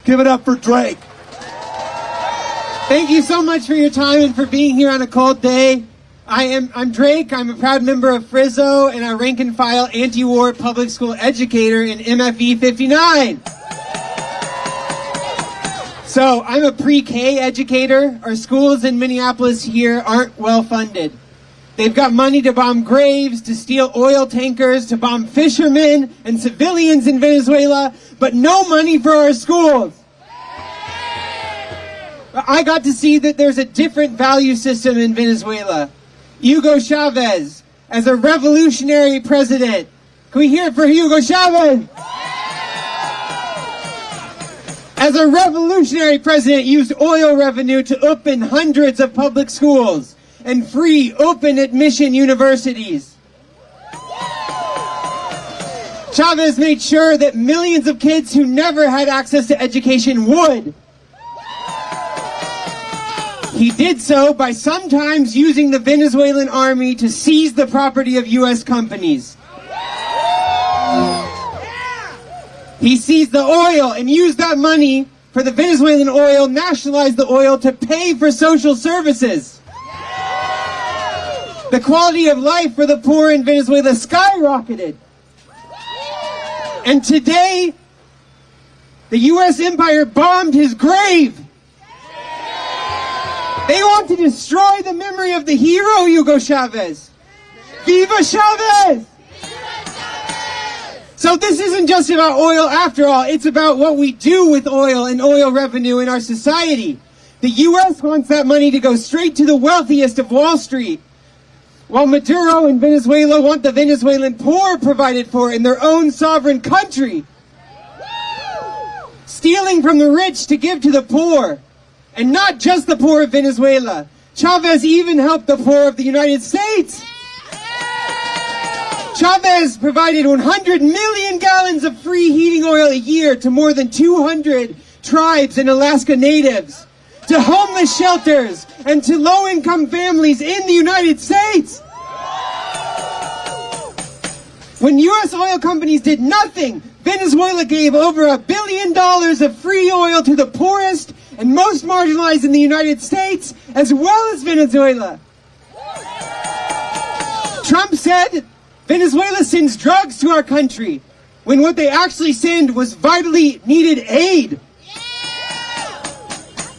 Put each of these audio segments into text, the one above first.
Give it up for Drake. Thank you so much for your time and for being here on a cold day. I'm Drake. I'm a proud member of Frizzo and a rank and file anti-war public school educator in MFE 59. So I'm a pre-K educator. Our schools in Minneapolis here aren't well funded. They've got money to bomb graves, to steal oil tankers, to bomb fishermen and civilians in Venezuela, but no money for our schools. I got to see that there's a different value system in Venezuela. Hugo Chavez, as a revolutionary president. Can we hear it for Hugo Chavez? As a revolutionary president, used oil revenue to open hundreds of public schools and free open admission universities. Chavez made sure that millions of kids who never had access to education would. He did so by sometimes using the Venezuelan army to seize the property of U.S. companies. He seized the oil and used that money for the Venezuelan oil, nationalized the oil to pay for social services. The quality of life for the poor in Venezuela skyrocketed. And today, the U.S. empire bombed his grave. They want to destroy the memory of the hero, Hugo Chavez. Viva Chavez! So this isn't just about oil after all. It's about what we do with oil and oil revenue in our society. The U.S. wants that money to go straight to the wealthiest of Wall Street, while Maduro and Venezuela want the Venezuelan poor provided for in their own sovereign country. Stealing from the rich to give to the poor. And not just the poor of Venezuela. Chavez even helped the poor of the United States. Chavez provided 100 million gallons of free heating oil a year to more than 200 tribes and Alaska natives, to homeless shelters, and to low-income families in the United States. When U.S. oil companies did nothing, Venezuela gave over $1 billion of free oil to the poorest and most marginalized in the United States, as well as Venezuela. Trump said Venezuela sends drugs to our country, when what they actually send was vitally needed aid.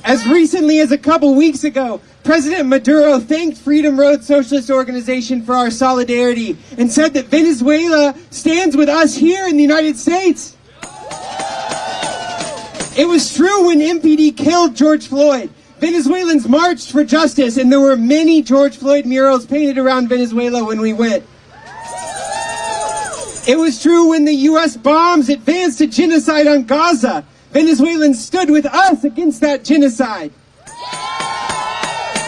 As recently as a couple weeks ago, President Maduro thanked Freedom Road Socialist Organization for our solidarity and said that Venezuela stands with us here in the United States. It was true when MPD killed George Floyd. Venezuelans marched for justice, and there were many George Floyd murals painted around Venezuela when we went. It was true when the U.S. bombs advanced to genocide on Gaza. Venezuelans stood with us against that genocide.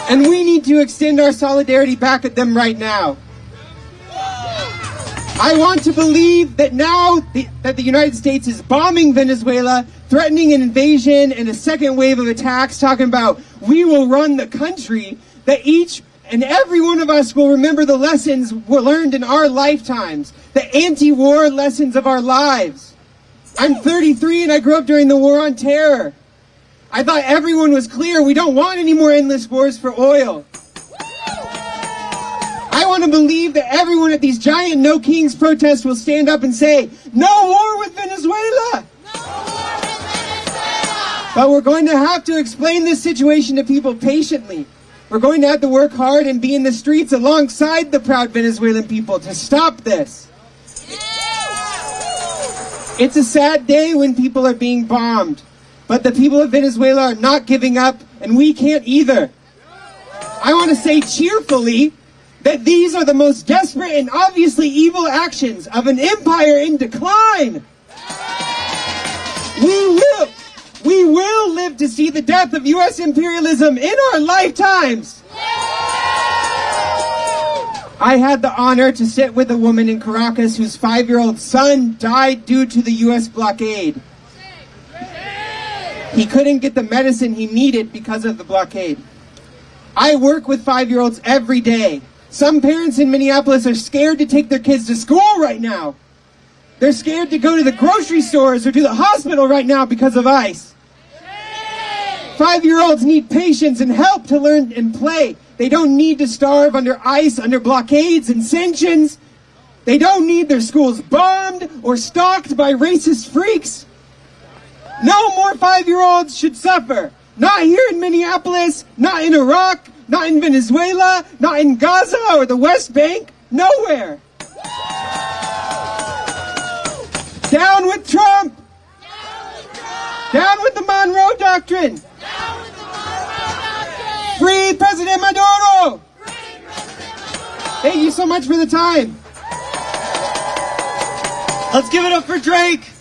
And we need to extend our solidarity back at them right now. I want to believe that now that the United States is bombing Venezuela, threatening an invasion and a second wave of attacks, talking about we will run the country, that each and every one of us will remember the lessons we learned in our lifetimes, the anti-war lessons of our lives. I'm 33 and I grew up during the War on Terror. I thought everyone was clear. We don't want any more endless wars for oil. I want to believe that everyone at these giant No Kings protests will stand up and say, no war with Venezuela! But we're going to have to explain this situation to people patiently. We're going to have to work hard and be in the streets alongside the proud Venezuelan people to stop this. It's a sad day when people are being bombed, but the people of Venezuela are not giving up, and we can't either. I want to say cheerfully that these are the most desperate and obviously evil actions of an empire in decline. We will live to see the death of U.S. imperialism in our lifetimes. I had the honor to sit with a woman in Caracas whose 5-year-old son died due to the U.S. blockade. He couldn't get the medicine he needed because of the blockade. I work with 5-year-olds every day. Some parents in Minneapolis are scared to take their kids to school right now. They're scared to go to the grocery stores or to the hospital right now because of ICE. 5-year-olds need patience and help to learn and play. They don't need to starve under ice, under blockades and sanctions. They don't need their schools bombed or stalked by racist freaks. No more 5-year-olds should suffer. Not here in Minneapolis, not in Iraq, not in Venezuela, not in Gaza or the West Bank. Nowhere. Down with Trump. Down with the Monroe Doctrine. Free President Maduro. Thank you so much for the time. Let's give it up for Drake.